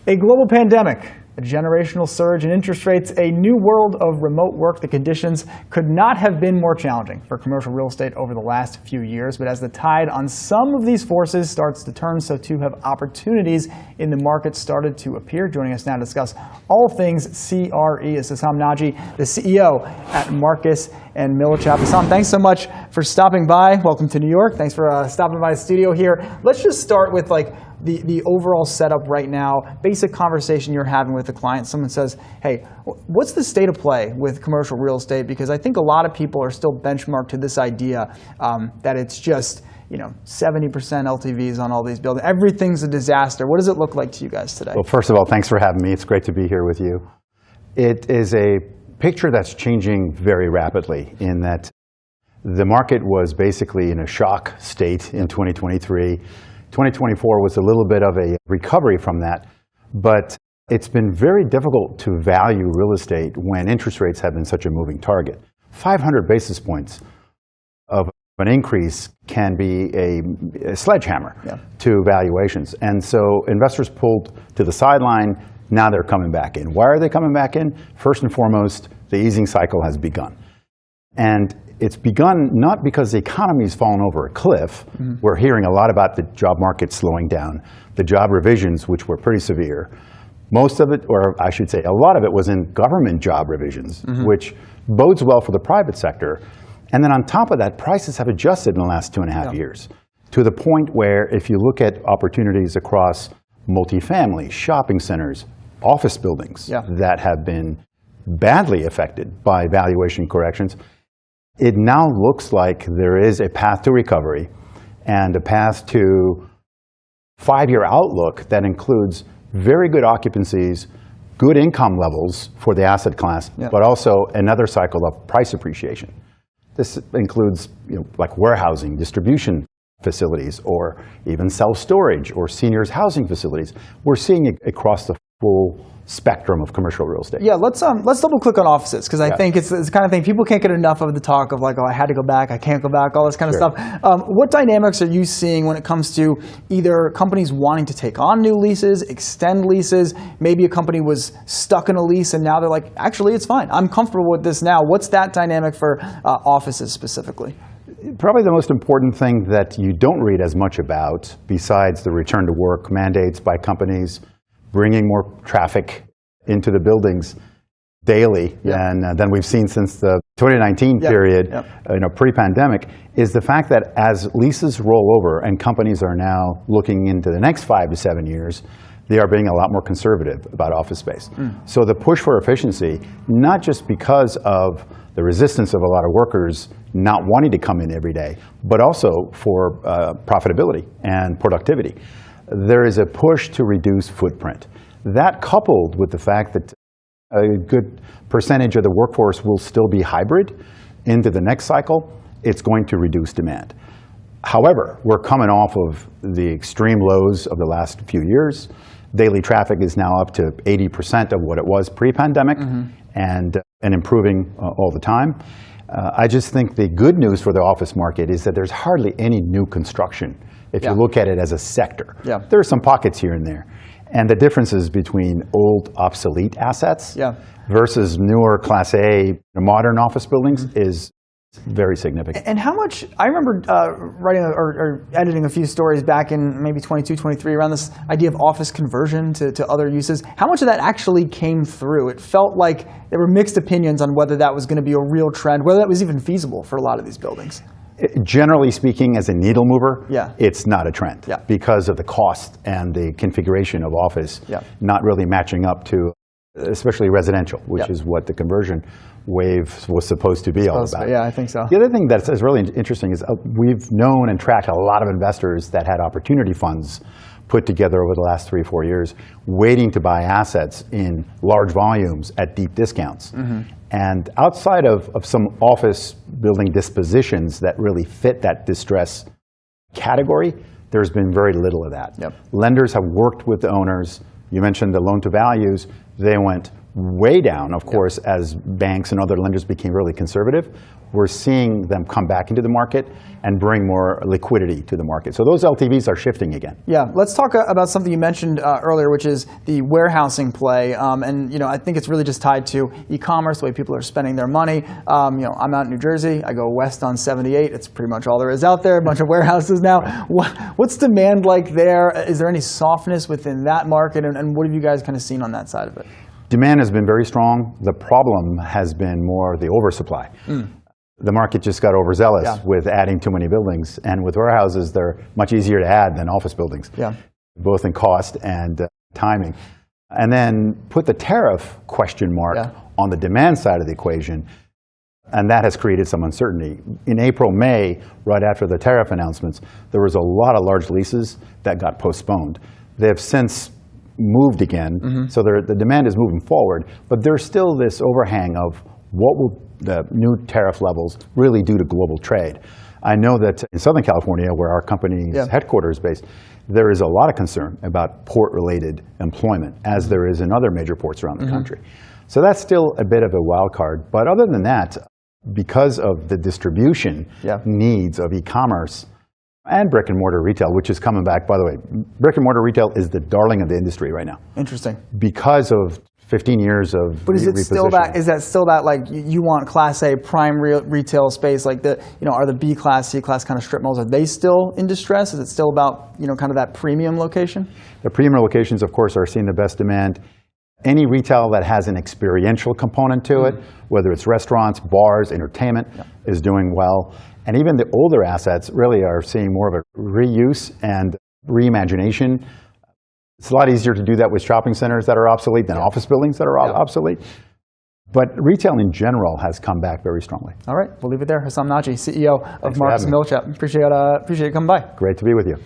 A global pandemic, a generational surge in interest rates, a new world of remote work. The conditions could not have been more challenging for commercial real estate over the last few years. But as the tide on some of these forces starts to turn, so too have opportunities in the market started to appear. Joining us now to discuss all things CRE is Hessam Nadji, the CEO at Marcus and Millichap. Hessam, thanks so much for stopping by. Welcome to New York. Thanks for stopping by the studio here. Let's just start with the overall setup right now, basic conversation you're having with a client. Someone says, hey, what's the state of play with commercial real estate? Because I think a lot of people are still benchmarked to this idea that it's just 70% LTVs on all these buildings. Everything's a disaster. What does it look like to you guys today? Well, first of all, thanks for having me. It's great to be here with you. It is a picture that's changing very rapidly in that the market was basically in a shock state in 2023. 2024 was a little bit of a recovery from that, but it's been very difficult to value real estate when interest rates have been such a moving target. 500 basis points of an increase can be a sledgehammer to valuations. And so investors pulled to the sideline. Now they're coming back in. Why are they coming back in? First and foremost, the easing cycle has begun. And it's begun not because the economy's fallen over a cliff. We're hearing a lot about the job market slowing down, the job revisions, which were pretty severe. Most of it, or I should say a lot of it, was in government job revisions, which bodes well for the private sector. And then on top of that, prices have adjusted in the last 2.5 years to the point where if you look at opportunities across multifamily, shopping centers, office buildings that have been badly affected by valuation corrections, it now looks like there is a path to recovery and a path to 5-year outlook that includes very good occupancies, good income levels for the asset class, but also another cycle of price appreciation. This includes like warehousing, distribution facilities, or even self-storage or seniors housing facilities. We're seeing it across the full spectrum of commercial real estate. Yeah, let's double click on offices, because I think it's the kind of thing people can't get enough of the talk of like, oh, I had to go back, I can't go back, all this kind of stuff. What dynamics are you seeing when it comes to either companies wanting to take on new leases, extend leases? Maybe a company was stuck in a lease and now they're like, actually, it's fine. I'm comfortable with this now. What's that dynamic for offices specifically? Probably the most important thing that you don't read as much about, besides the return to work mandates by companies, bringing more traffic into the buildings daily than we've seen since the 2019 period, pre-pandemic, is the fact that as leases roll over and companies are now looking into the next 5 to 7 years, they are being a lot more conservative about office space. So the push for efficiency, not just because of the resistance of a lot of workers not wanting to come in every day, but also for profitability and productivity. There is a push to reduce footprint. That coupled with the fact that a good percentage of the workforce will still be hybrid into the next cycle, it's going to reduce demand. However, we're coming off of the extreme lows of the last few years. Daily traffic is now up to 80% of what it was pre-pandemic and improving all the time. I just think the good news for the office market is that there's hardly any new construction if you look at it as a sector. There are some pockets here and there. And the differences between old, obsolete assets versus newer Class A modern office buildings is very significant. And how much, I remember writing or editing a few stories back in maybe 22, 23 around this idea of office conversion to other uses. How much of that actually came through? It felt like there were mixed opinions on whether that was going to be a real trend, whether that was even feasible for a lot of these buildings. Generally speaking, as a needle mover, it's not a trend because of the cost and the configuration of office not really matching up to, especially residential, which is what the conversion wave was supposed to be all about. Yeah, I think so. The other thing that's really interesting is we've known and tracked a lot of investors that had opportunity funds put together over the last 3 or 4 years, waiting to buy assets in large volumes at deep discounts. And outside of some office building dispositions that really fit that distress category, there's been very little of that. Lenders have worked with the owners. You mentioned the loan to values. They went way down, of course, as banks and other lenders became really conservative. We're seeing them come back into the market and bring more liquidity to the market. So those LTVs are shifting again. Yeah, let's talk about something you mentioned earlier, which is the warehousing play. And I think it's really just tied to e-commerce, the way people are spending their money. I'm out in New Jersey. I go west on 78. It's pretty much all there is out there. A bunch of warehouses now. What's demand like there? Is there any softness within that market? And what have you guys kind of seen on that side of it? Demand has been very strong. The problem has been more the oversupply. The market just got overzealous with adding too many buildings. And with warehouses, they're much easier to add than office buildings, both in cost and timing. And then put the tariff question mark on the demand side of the equation, and that has created some uncertainty. In April, May, right after the tariff announcements, there was a lot of large leases that got postponed. They have since moved again, so the demand is moving forward, but there's still this overhang of what will the new tariff levels really do to global trade. I know that in Southern California, where our company's headquarters is based, there is a lot of concern about port-related employment, as there is in other major ports around the country. So that's still a bit of a wild card. But other than that, because of the distribution needs of e-commerce and brick and mortar retail, which is coming back, by the way, brick and mortar retail is the darling of the industry right now. Interesting. Because of 15 years of But is it still that? Is that still that? Like you want Class A prime retail space, like are the B class, C class kind of strip malls? Are they still in distress? Is it still about kind of that premium location? The premium locations, of course, are seeing the best demand. Any retail that has an experiential component to it, whether it's restaurants, bars, entertainment, is doing well. And even the older assets really are seeing more of a reuse and reimagination. It's a lot easier to do that with shopping centers that are obsolete than office buildings that are obsolete. But retail in general has come back very strongly. All right, we'll leave it there. Hessam Nadji, CEO of Millichap. Appreciate you coming by. Great to be with you.